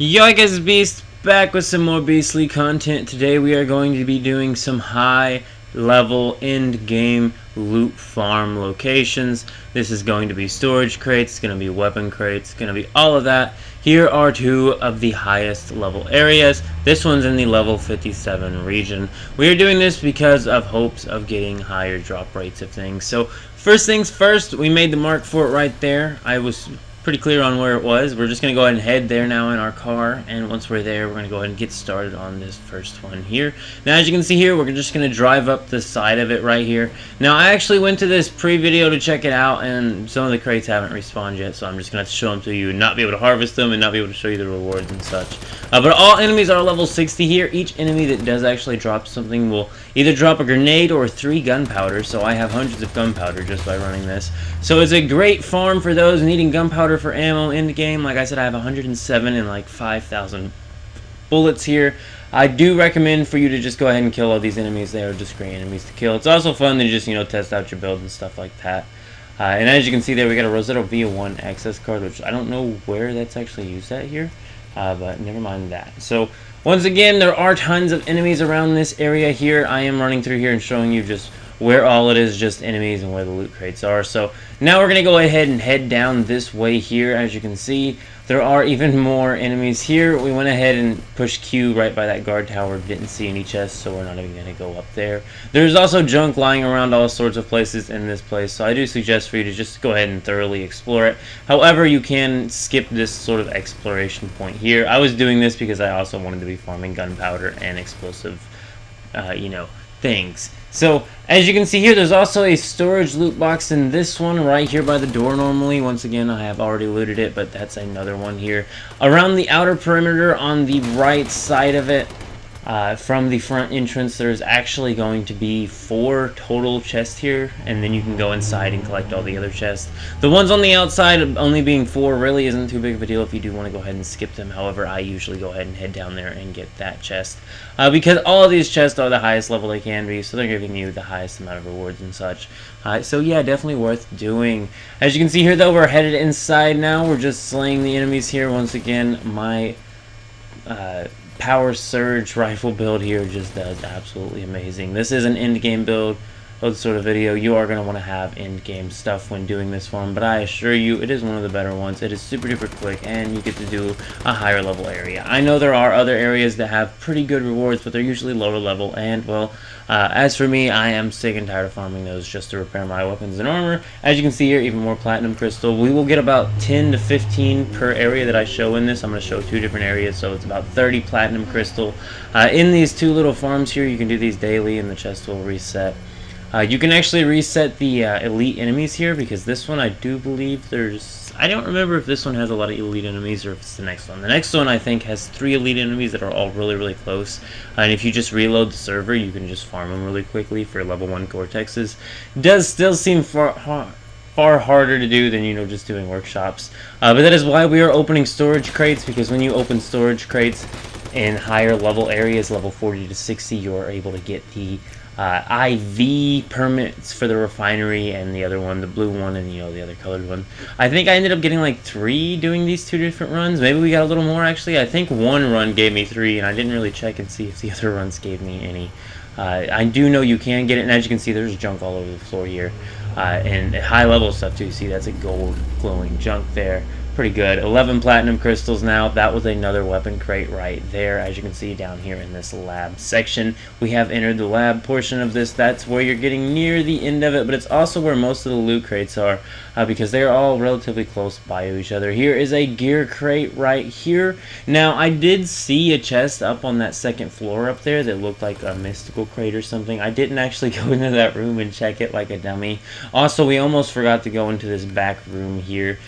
Yo guys, Beast back with some more beastly content. Today we are going to be doing some high level end game loot farm locations. This is going to be storage crates, it's going to be weapon crates, it's going to be all of that. Here are two of the highest level areas. This one's in the level 57 region. We are doing this because of hopes of getting higher drop rates of things. So first things first, we made the mark for it right there. I was pretty clear on where it was. We're just going to go ahead and head there now in our car, and once we're there, we're going to go ahead and get started on this first one here. Now, as you can see here, we're just going to drive up the side of it right here. Now, I actually went to this pre-video to check it out, and some of the crates haven't respawned yet, so I'm just going to have to show them to you and not be able to harvest them and not be able to show you the rewards and such. But all enemies are level 60 here. Each enemy that does actually drop something will either drop a grenade or 3 gunpowder, so I have hundreds of gunpowder just by running this. So it's a great farm for those needing gunpowder for ammo in the game. Like I said, I have 107 and like 5,000 bullets here. I do recommend for you to just go ahead and kill all these enemies. They are just great enemies to kill. It's also fun to just, test out your build and stuff like that. And as you can see there, we got a Rosetta V1 access card, which I don't know where that's actually used at here, but never mind that. So once again, there are tons of enemies around this area here. I am running through here and showing you just where all it is just enemies and where the loot crates are. So now we're going to go ahead and head down this way here. As you can see, there are even more enemies here. We went ahead and pushed Q right by that guard tower. Didn't see any chests, so we're not even going to go up there. There's also junk lying around all sorts of places in this place, so I do suggest for you to just go ahead and thoroughly explore it. However, you can skip this sort of exploration point here. I was doing this because I also wanted to be farming gunpowder and explosive, things. So as you can see here, there's also a storage loot box in this one right here by the door normally. Once again, I have already looted it, but that's another one here. Around the outer perimeter on the right side of it, from the front entrance, there's actually going to be 4 total chests here, and then you can go inside and collect all the other chests. The ones on the outside only being 4 really isn't too big of a deal if you do want to go ahead and skip them. However, I usually go ahead and head down there and get that chest, because all of these chests are the highest level they can be, so they're giving you the highest amount of rewards and such. So yeah, definitely worth doing. As you can see here though, we're headed inside now. We're just slaying the enemies here. Once again, my power surge rifle build here just does absolutely amazing. This is an end game build sort of video. You are going to want to have end game stuff when doing this one, but I assure you it is one of the better ones. It is super duper quick, and you get to do a higher level area. I know there are other areas that have pretty good rewards, but they're usually lower level, and well, as for me, I am sick and tired of farming those just to repair my weapons and armor. As you can see here, even more platinum crystal. We will get about 10 to 15 per area that I show in this. I'm going to show 2 different areas, so it's about 30 platinum crystal. In these 2 little farms here, you can do these daily, and the chest will reset. You can actually reset the elite enemies here, because this one I do believe I don't remember if this one has a lot of elite enemies or if it's the next one. The next one I think has 3 elite enemies that are all really, really close. And if you just reload the server, you can just farm them really quickly for level 1 cortexes. It does still seem far harder to do than, just doing workshops. But that is why we are opening storage crates, because when you open storage crates in higher level areas, level 40 to 60, you are able to get the IV permits for the refinery, and the other one, the blue one, and the other colored one. I think I ended up getting like 3 doing these 2 different runs. Maybe we got a little more actually. I think one run gave me 3, and I didn't really check and see if the other runs gave me any. I do know you can get it, and as you can see, there's junk all over the floor here, and high level stuff too. See, that's a gold glowing junk there. Pretty good. 11 platinum crystals now. That was another weapon crate right there. As you can see down here in this lab section, we have entered the lab portion of this. That's where you're getting near the end of it, but it's also where most of the loot crates are, because they're all relatively close by each other. Here is a gear crate right here. Now, I did see a chest up on that second floor up there that looked like a mystical crate or something. I didn't actually go into that room and check it like a dummy. Also, we almost forgot to go into this back room here.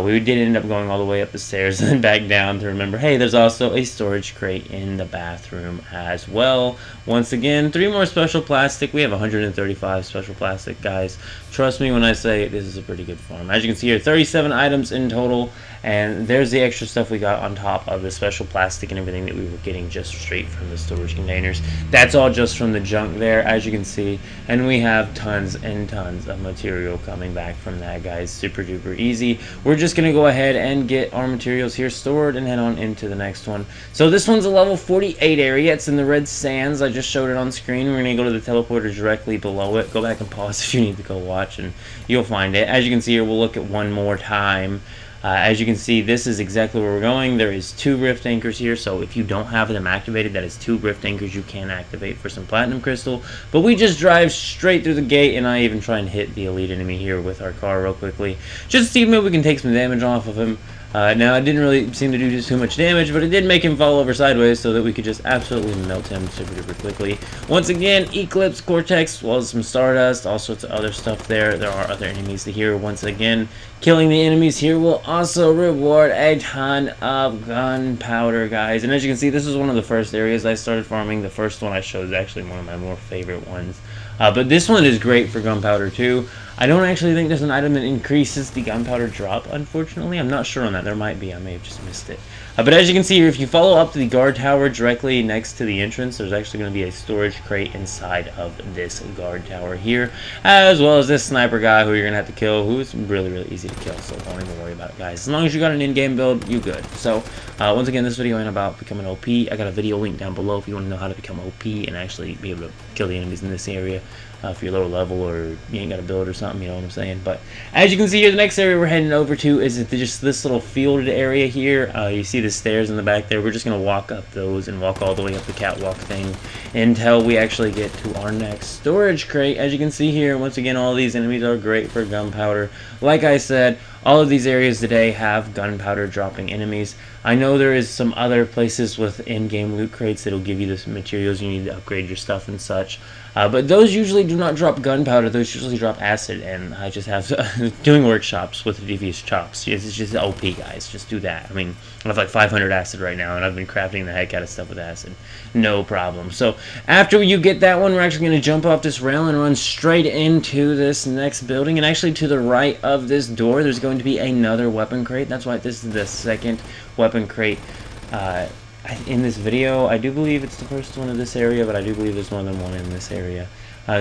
We did end up going all the way up the stairs and then back down to remember, hey, there's also a storage crate in the bathroom as well. Once again, 3 more special plastic. We have 135 special plastic, guys. Trust me when I say this is a pretty good farm. As you can see here, 37 items in total, and there's the extra stuff we got on top of the special plastic and everything that we were getting just straight from the storage containers. That's all just from the junk there, as you can see, and we have tons and tons of material coming back from that, guys. Super duper easy. We're we're just going to go ahead and get our materials here stored and head on into the next one. So this one's a level 48 area. It's in the red sands. I just showed it on screen. We're going to go to the teleporter directly below it. Go back and pause if you need to go watch, and you'll find it. As you can see here, we'll look at one more time. As you can see, this is exactly where we're going. There is 2 rift anchors here, so if you don't have them activated, that is 2 rift anchors you can activate for some platinum crystal. But we just drive straight through the gate, and I even try and hit the elite enemy here with our car real quickly, just to see if maybe we can take some damage off of him. Now, it didn't really seem to do just too much damage, but it did make him fall over sideways so that we could just absolutely melt him super duper quickly. Once again, eclipse, cortex, as well as some stardust, all sorts of other stuff there. There are other enemies here. Once again, killing the enemies here will also reward a ton of gunpowder, guys. And as you can see, this is one of the first areas I started farming. The first one I showed is actually one of my more favorite ones. But this one is great for gunpowder too. I don't actually think there's an item that increases the gunpowder drop, unfortunately. I'm not sure on that. There might be. I may have just missed it. But as you can see here, if you follow up to the guard tower directly next to the entrance, there's actually going to be a storage crate inside of this guard tower here, as well as this sniper guy who you're going to have to kill, who's really, really easy to kill, so don't even worry about it, guys. As long as you got an in-game build, you good. So, once again, this video ain't about becoming OP. I got a video link down below if you want to know how to become OP and actually be able to kill the enemies in this area. If you're lower level or you ain't got a build or something, you know what I'm saying. But as you can see here, the next area we're heading over to is just this little fielded area here. You see the stairs in the back there. We're just going to walk up those and walk all the way up the catwalk thing until we actually get to our next storage crate. As you can see here, once again, all these enemies are great for gunpowder. Like I said, all of these areas today have gunpowder dropping enemies. I know there is some other places with in-game loot crates that'll give you the materials you need to upgrade your stuff and such. But those usually do not drop gunpowder. Those usually drop acid, and I just have doing workshops with devious chops. It's just OP, guys. Just do that. I mean, I have like 500 acid right now, and I've been crafting the heck out of stuff with acid. No problem. So after you get that one, we're actually going to jump off this rail and run straight into this next building. And actually to the right of this door, there's going to be another weapon crate. That's why this is the second weapon crate in this video. I do believe it's the first one in this area, but I do believe there's more than one in this area.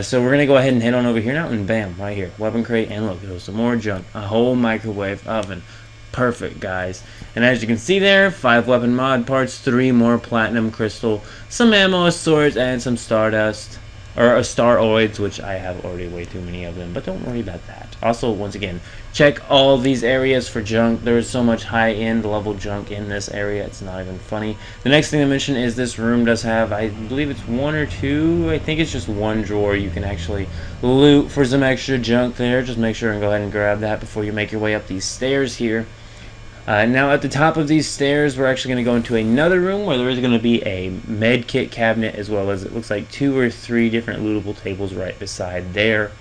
So we're going to go ahead and head on over here now, and bam, right here, weapon crate, and look, there's some more junk. A whole microwave oven. Perfect, guys. And as you can see there, 5 weapon mod parts, 3 more platinum crystal, some ammo, swords, and some stardust. Or staroids, which I have already way too many of them, but don't worry about that. Also, once again, check all these areas for junk. There is so much high-end level junk in this area, it's not even funny. The next thing to mention is this room does have, I believe it's 1 or 2, I think it's just 1 drawer you can actually loot for some extra junk there. Just make sure and go ahead and grab that before you make your way up these stairs here. Now at the top of these stairs, we're actually going to go into another room where there is going to be a med kit cabinet, as well as it looks like 2 or 3 different lootable tables right beside there.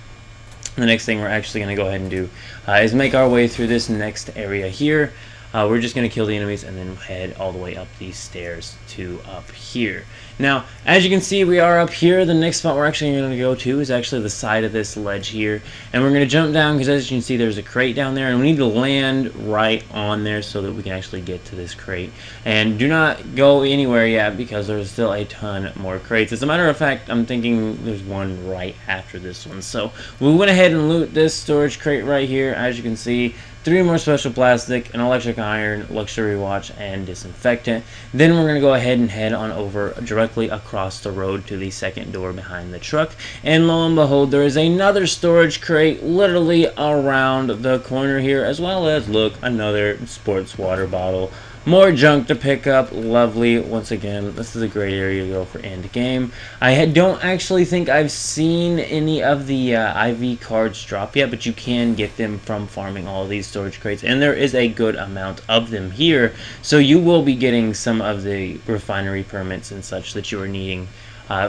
The next thing we're actually going to go ahead and do is make our way through this next area here. We're just going to kill the enemies and then head all the way up these stairs to up here. Now, as you can see, we are up here. The next spot we're actually going to go to is actually the side of this ledge here. And we're going to jump down because, as you can see, there's a crate down there. And we need to land right on there so that we can actually get to this crate. And do not go anywhere yet because there's still a ton more crates. As a matter of fact, I'm thinking there's one right after this one. So we went ahead and loot this storage crate right here. As you can see, 3 more special plastic, an electric iron, luxury watch, and disinfectant. Then we're going to go ahead and head on over directly across the road to the second door behind the truck. And lo and behold, there is another storage crate literally around the corner here, as well as, look, another sports water bottle. More junk to pick up. Lovely. Once again, this is a great area to go for end game. I don't actually think I've seen any of the IV cards drop yet, but you can get them from farming all of these storage crates, and there is a good amount of them here, so you will be getting some of the refinery permits and such that you are needing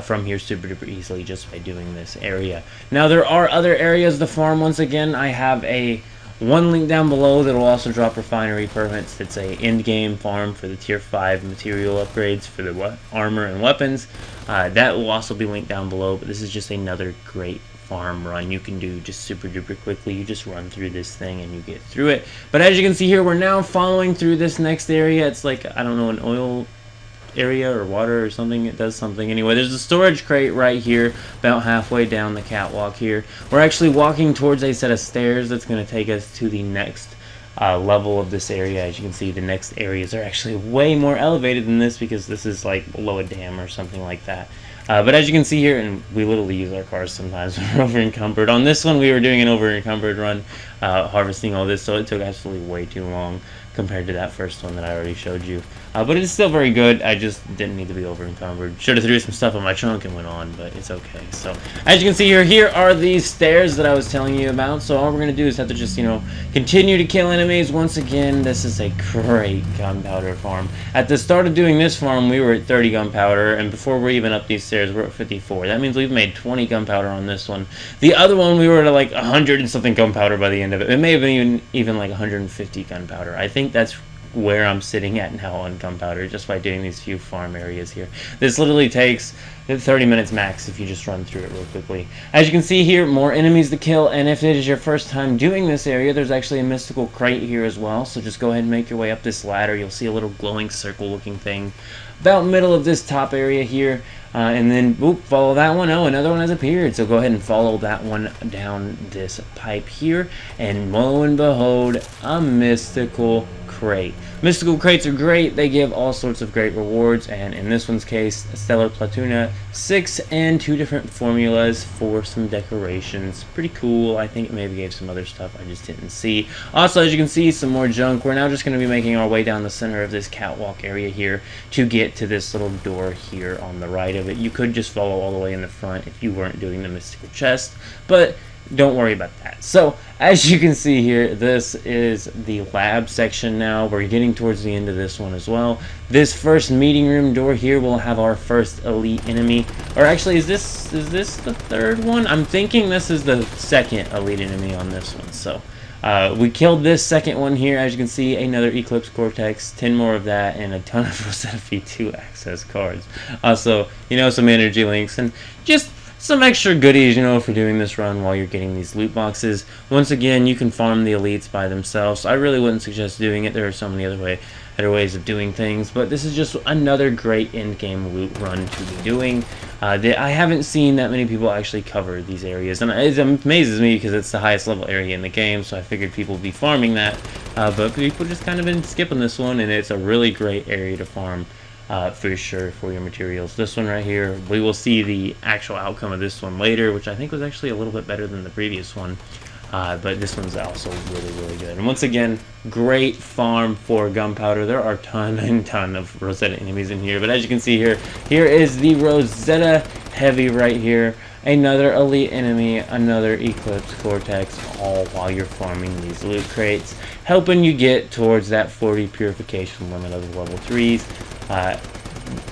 from here super duper easily just by doing this area. Now, there are other areas to farm. Once again, I have one link down below that will also drop refinery permits. It's a end game farm for the tier 5 material upgrades for the armor and weapons. That will also be linked down below, but this is just another great farm run you can do just super duper quickly. You just run through this thing and you get through it. But as you can see here, we're now following through this next area. It's like, I don't know, an oil area or water or something. It does something. Anyway, there's a storage crate right here about halfway down the catwalk here. We're actually walking towards a set of stairs that's going to take us to the next level of this area. As you can see, the next areas are actually way more elevated than this because this is like below a dam or something like that. But as you can see here, and we literally use our cars sometimes when we're over encumbered. On this one, we were doing an over encumbered run, harvesting all this, so it took absolutely way too long compared to that first one that I already showed you. But it's still very good. I just didn't need to be over encumbered. Should have threw some stuff on my trunk and went on, but it's okay. So as you can see here are these stairs that I was telling you about. So all we're gonna do is have to just, you know, continue to kill enemies. Once again, this is a great gunpowder farm. At the start of doing this farm, we were at 30 gunpowder, and before we're even up these stairs, we're at 54. That means we've made 20 gunpowder on this one. The other one, we were at like 100 and something gunpowder by the end of it. It may have been even like 150 gunpowder. I think that's where I'm sitting at now on gunpowder, just by doing these few farm areas here. This literally takes 30 minutes max if you just run through it real quickly. As you can see here, more enemies to kill, and if it is your first time doing this area, there's actually a mystical crate here as well, so just go ahead and make your way up this ladder. You'll see a little glowing circle looking thing about middle of this top area here, and then whoop, follow that one. Oh, another one has appeared, so go ahead and follow that one down this pipe here, and lo and behold, a mystical crate. Mystical crates are great. They give all sorts of great rewards, and in this one's case, Stellar Platuna 6 and 2 different formulas for some decorations. Pretty cool. I think it maybe gave some other stuff I just didn't see. Also, as you can see, some more junk. We're now just going to be making our way down the center of this catwalk area here to get to this little door here on the right of it. You could just follow all the way in the front if you weren't doing the mystical chest, but don't worry about that. So as you can see here, this is the lab section now. We're getting towards the end of this one as well. This first meeting room door here will have our first elite enemy. Or actually, is this the third one? I'm thinking this is the second elite enemy on this one. So we killed this second one here. As you can see, another eclipse cortex, 10 more of that, and a ton of Rosetta V2 access cards. Also, you know, some energy links and just some extra goodies, you know, for doing this run while you're getting these loot boxes. Once again, you can farm the elites by themselves. I really wouldn't suggest doing it. There are so many other ways of doing things, but this is just another great end-game loot run to be doing. I haven't seen that many people actually cover these areas, and it amazes me because it's the highest level area in the game, so I figured people would be farming that, but people just kind of been skipping this one, and it's a really great area to farm. For sure, for your materials. This one right here, we will see the actual outcome of this one later, which I think was actually a little bit better than the previous one, but this one's also really good. And once again, great farm for gunpowder. There are ton of Rosetta enemies in here, but as you can see here is the Rosetta Heavy right here. Another elite enemy, another Eclipse Cortex, all while you're farming these loot crates, helping you get towards that 40 purification limit of the level 3s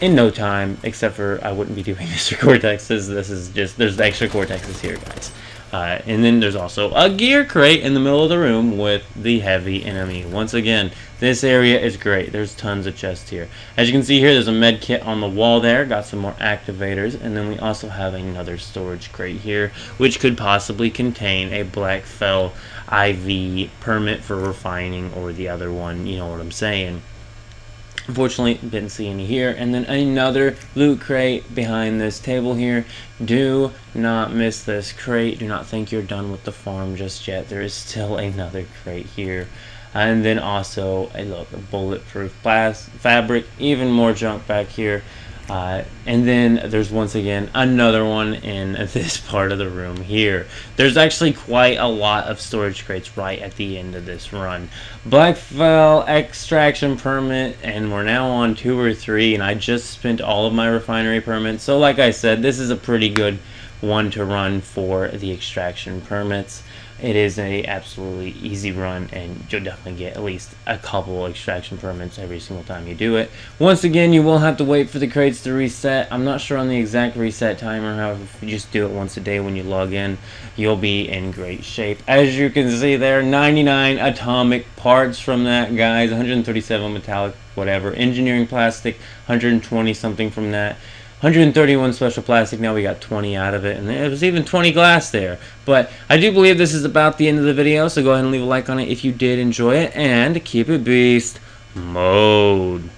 in no time, except for I wouldn't be doing extra cortexes. This is just, there's extra cortexes here, guys. And then there's also a gear crate in the middle of the room with the heavy enemy. Once again, this area is great. There's tons of chests here. As you can see here, there's a med kit on the wall there. Got some more activators. And then we also have another storage crate here, which could possibly contain a Black Fell IV permit for refining, or the other one, you know what I'm saying. Unfortunately, didn't see any here. And then another loot crate behind this table here. Do not miss this crate. Do not think you're done with the farm just yet. There is still another crate here. And then also a bulletproof fabric. Even more junk back here. And then there's once again another one in this part of the room here. There's actually quite a lot of storage crates right at the end of this run. Black Fell extraction permit, and we're now on 2 or 3, and I just spent all of my refinery permits. So like I said, this is a pretty good one to run for the extraction permits. It is a absolutely easy run, and you'll definitely get at least a couple extraction permits every single time you do it. Once again, you will have to wait for the crates to reset. I'm not sure on the exact reset timer. However, if you just do it once a day when you log in, you'll be in great shape. As you can see there, 99 atomic parts from that, guys. 137 metallic, whatever. Engineering plastic, 120 something from that. 131 special plastic, now we got 20 out of it, and there was even 20 glass there. But I do believe this is about the end of the video, so go ahead and leave a like on it if you did enjoy it, and keep it beast mode.